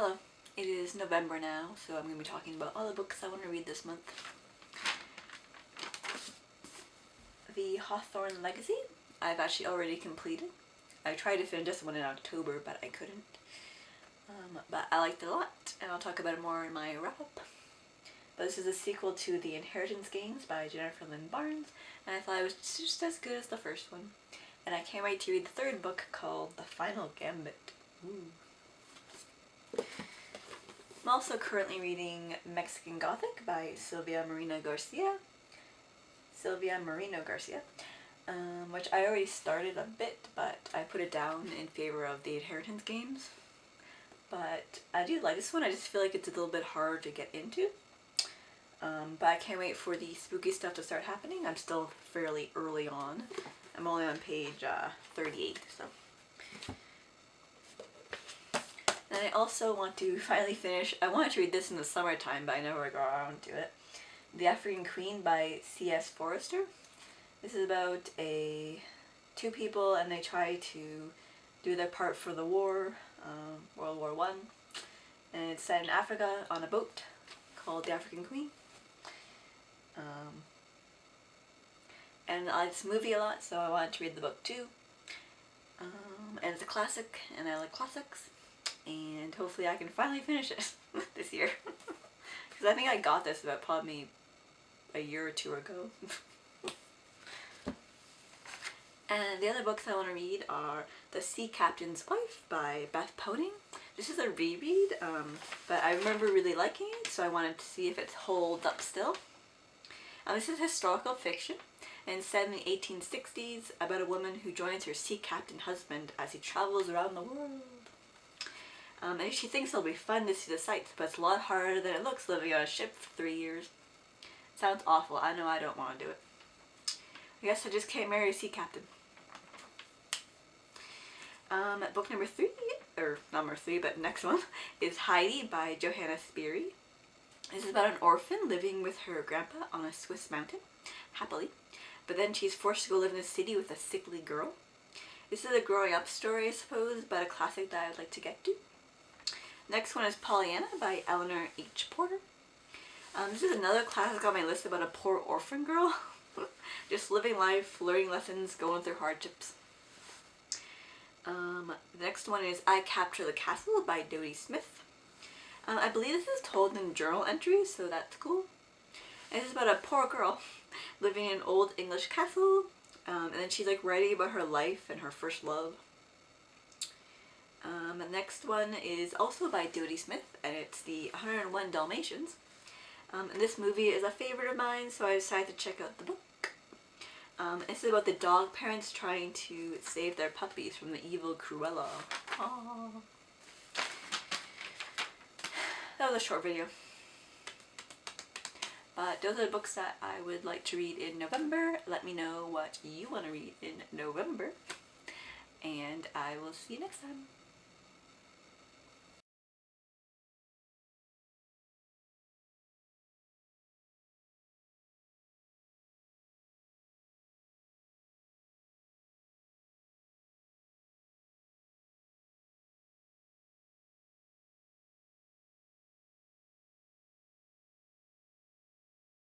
Hello, it is November now, so I'm going to be talking about all the books I want to read this month. The Hawthorne Legacy, I've actually already completed. I tried to finish this one in October, but I couldn't. But I liked it a lot, and I'll talk about it more in my wrap-up. But this is a sequel to The Inheritance Games by Jennifer Lynn Barnes, and I thought it was just as good as the first one. And I can't wait to read the third book called The Final Gambit. Ooh. I'm also currently reading Mexican Gothic by Silvia Moreno Garcia, which I already started a bit, but I put it down in favor of The Inheritance Games. But I do like this one. I just feel like it's a little bit hard to get into. But I can't wait for the spooky stuff to start happening. I'm still fairly early on. I'm only on page 38, so. And I also want to finally finish, I wanted to read this in the summertime, but I never got around to it. The African Queen by C.S. Forester. This is about two people, and they try to do their part for the war, World War I. And it's set in Africa on a boat called The African Queen. And I like this movie a lot, so I wanted to read the book too. And it's a classic, and I like classics. And hopefully I can finally finish it this year. Because I think I got this about probably a year or two ago. And the other books I want to read are The Sea Captain's Wife by Beth Poning. This is a reread, but I remember really liking it, so I wanted to see if it holds up still. This is historical fiction, and set in the 1860s about a woman who joins her sea captain husband as he travels around the world. And she thinks it'll be fun to see the sights, but it's a lot harder than it looks living on a ship for 3 years. Sounds awful. I know I don't want to do it. I guess I just can't marry a sea captain. Book number 3, or number 3, but next one, is Heidi by Johanna Spyri. This is about an orphan living with her grandpa on a Swiss mountain, happily, but then she's forced to go live in a city with a sickly girl. This is a growing up story, I suppose, but a classic that I'd like to get to. Next one is Pollyanna by Eleanor H. Porter. This is another classic on my list about a poor orphan girl. Just living life, learning lessons, going through hardships. The next one is I Capture the Castle by Dodie Smith. I believe this is told in journal entries, so that's cool. And this is about a poor girl living in an old English castle, and then she's like writing about her life and her first love. The next one is also by Dodie Smith, and it's the 101 Dalmatians. And this movie is a favorite of mine, so I decided to check out the book. This is about the dog parents trying to save their puppies from the evil Cruella. Aww. That was a short video. But those are the books that I would like to read in November. Let me know what you want to read in November. And I will see you next time.